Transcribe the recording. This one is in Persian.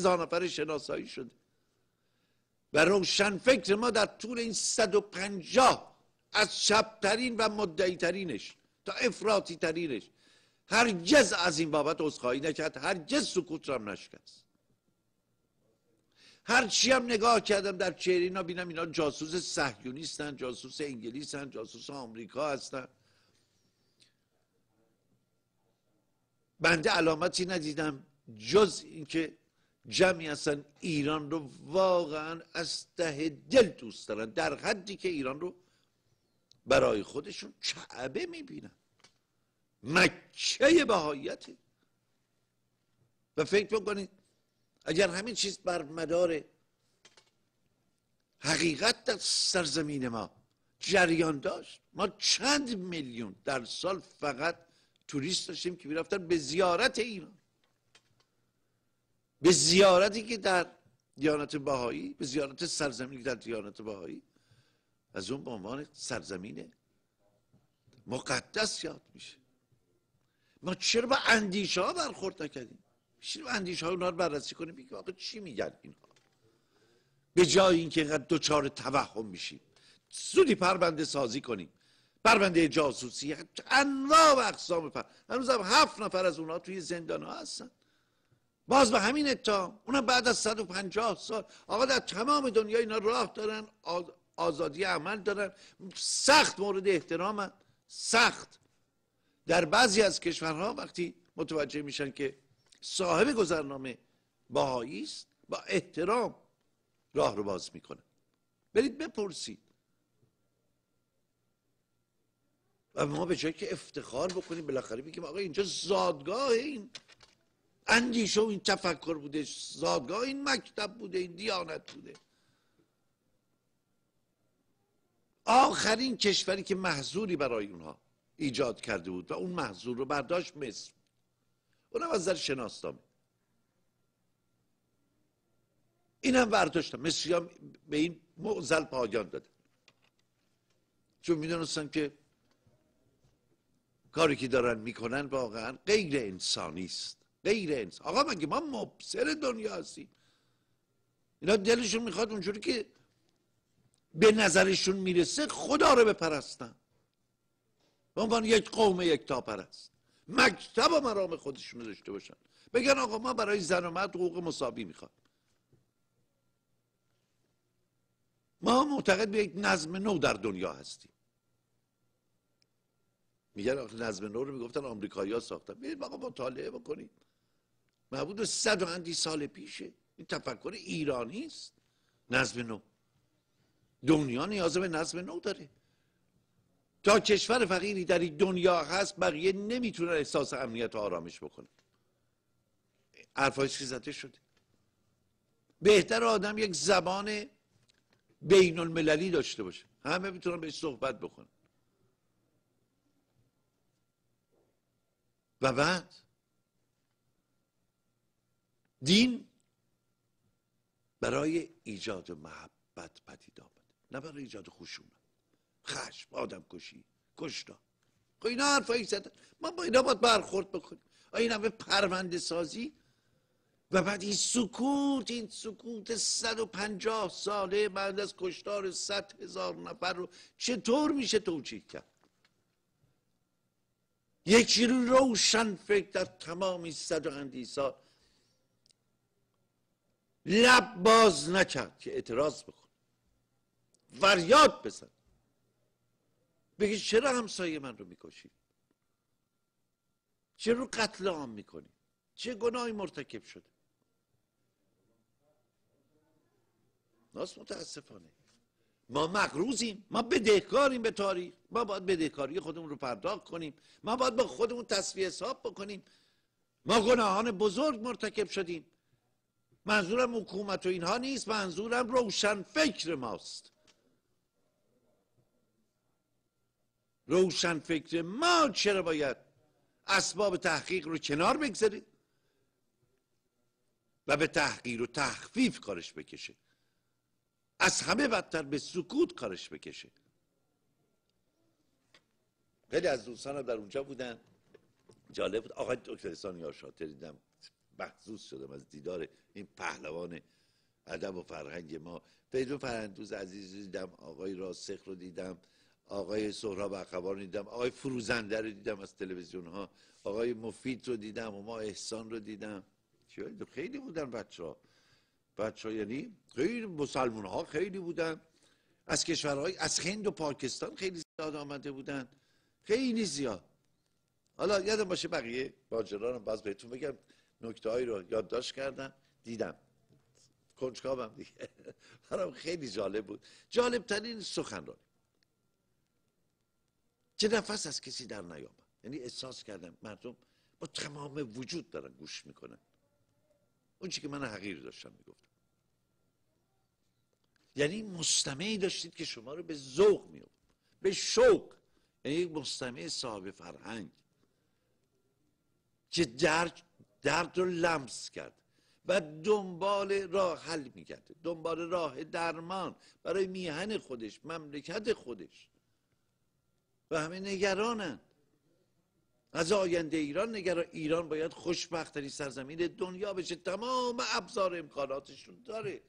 هزار نفر شناسایی شده و روشنفکر ما در طول این 150 از چپترین و مدعی ترینش تا افراطی ترینش هرگز از این بابت عذرخواهی نکرد، هرگز سکوت را نشکست. هرچی هم نگاه کردم در چهره اینا بینم اینا جاسوس صهیونیستن، جاسوس انگلیسن، جاسوس آمریکا هستن. بنده علامتی ندیدم جز اینکه جمعی هستن ایران رو واقعا از ته دل دوست دارن، در حدی که ایران رو برای خودشون کعبه میبینن، مکه بهاییته. و فکر بکنید اگر همین چیز بر مدار حقیقت در سرزمین ما جریان داشت، ما چند میلیون در سال فقط توریست داشتیم که میرفتن به زیارت ایران، به زیارتی که در دیانت بهایی، به زیارت سرزمینی که در دیانت بهایی از اون به عنوان سرزمین مقدس یاد میشه. ما چرا با اندیشه ها برخورد نکردیم؟ چرا با اندیشه ها اونها رو بررسی کنیم بگیم آقا چی میگن اینها، به جای اینکه اینقدر دچار توهم میشیم زودی پرونده سازی کنیم، پرونده جاسوسی، انواع و اقسام هنوز هم 7 نفر از اونها توی زندان ها هستن باز به همین اتهام، اونم بعد از 150 سال. آقا در تمام دنیا اینا راه دارن، آزادی عمل دارن، سخت مورد احترامن، سخت. در بعضی از کشورها وقتی متوجه میشن که صاحب گذرنامه بهایی است با احترام راه رو باز میکنن. برید بپرسید. و ما به جایی که افتخار بکنیم بالاخره بگیم آقا اینجا زادگاه این اندیشه و این تفکر بوده، زادگاه این مکتب بوده، این دیانت بوده. آخرین کشوری که محظوری برای اونها ایجاد کرده بود و اون محظور رو برداشت مصر، اونم از نظر شناسنامه. اینم برداشتم، مصری هم به این معضل پایان دادن چون میدونستن که کاری که دارن میکنن واقعا غیر انسانی است، غیر انسان. آقا مگه ما مبصر دنیا هستیم؟ اینا دلشون میخواد اونجوری که به نظرشون میرسه خدا رو بپرستن، به عنوان یک قوم یکتاپرست، مکتب و مرام خودشون رو داشته باشن، بگن آقا ما برای زن و مرد حقوق مساوی میخواد. ما معتقد به یک نظم نو در دنیا هستیم. میگن آخه نظم نو رو میگفتن آمریکایی‌ها ساختن. برید آقا مطالعه بکنید، معبود 100 و اندی سال پیشه. این تفکر ایرانی است. نظم نو، دنیا نیاز به نظم نو داره. تا کشور فقیری در این دنیا هست بقیه نمیتونن احساس امنیت و آرامش بکنن. حرفایش که زده شده. بهتر آدم یک زبان بین المللی داشته باشه، همه میتونن بهش صحبت بکنن. و بعد دین برای ایجاد محبت پدید آمده، نه برای ایجاد خشونت، خشم، آدم کشی، کشتار. خب اینا حرفایی زدن، ما با اینا باید برخورد بکنیم. این همه پرونده سازی و بعد این سکوت 150 ساله بعد از کشتار 100,000 نفر رو چطور میشه توجیه کرد؟ یکی روشن فکر در تمامی 100 و اندی سال لب باز نکرد که اعتراض بکن، فریاد بزن، بگی چرا همسایه من رو میکشی؟ چرا قتل عام میکنی؟ چه گناهی مرتکب شده؟ ناس متاسفانه ما مغروضیم، ما بدهکاریم به تاریخ. ما باید بدهکاری خودمون رو پرداخت کنیم، ما باید با خودمون تصفیه حساب بکنیم. ما گناهان بزرگ مرتکب شدیم. منظورم حکومت و اینها نیست، منظورم روشن فکر ماست. روشن فکر ما چرا باید اسباب تحقیق رو کنار بگذارید و به تحقیر و تخفیف کارش بکشه، از همه بدتر به سکوت کارش بکشه. خیلی از دوستانم در اونجا بودن، جالب بود. آقای دکتر احسان یاشاطر دیدم محظوظ شدم از دیدار این پهلوان ادب و فرهنگ ما. فریدون فرهندوز عزیز رو دیدم، آقای راسخ رو دیدم، آقای سهراب اخوان رو دیدم، آقای فروزنده رو دیدم از تلویزیون ها، آقای مفید رو دیدم و ما احسان رو دیدم. خیلی بودن بچه ها، یعنی خیلی مسلمان ها خیلی بودن، از کشورهای از هند و پاکستان خیلی زیاد آمده بودن، خیلی زیاد. حالا یادم باشه بقیه ماجرا رو باز بهتون بگم، نکته هایی رو یادداشت کردم دیدم، کنجکاوم دیگه. برام خیلی جالب بود، جالب ترین سخنرانی که نفس از کسی در نیامد. یعنی احساس کردم مردم با تمام وجود دارن گوش میکنن اون چی که من حقیر داشتم میگفتم. یعنی مستمعی داشتید که شما رو به ذوق میآورد، به شوق، یعنی یک مستمع صاحب فرهنگ که درد رو لمس کرد و دنبال راه حل میگرده، دنبال راه درمان برای میهن خودش، مملکت خودش، و همه نگرانن از آینده ایران. ایران باید خوشبخت‌ترین سرزمین دنیا بشه، تمام ابزار امکاناتش رو داره،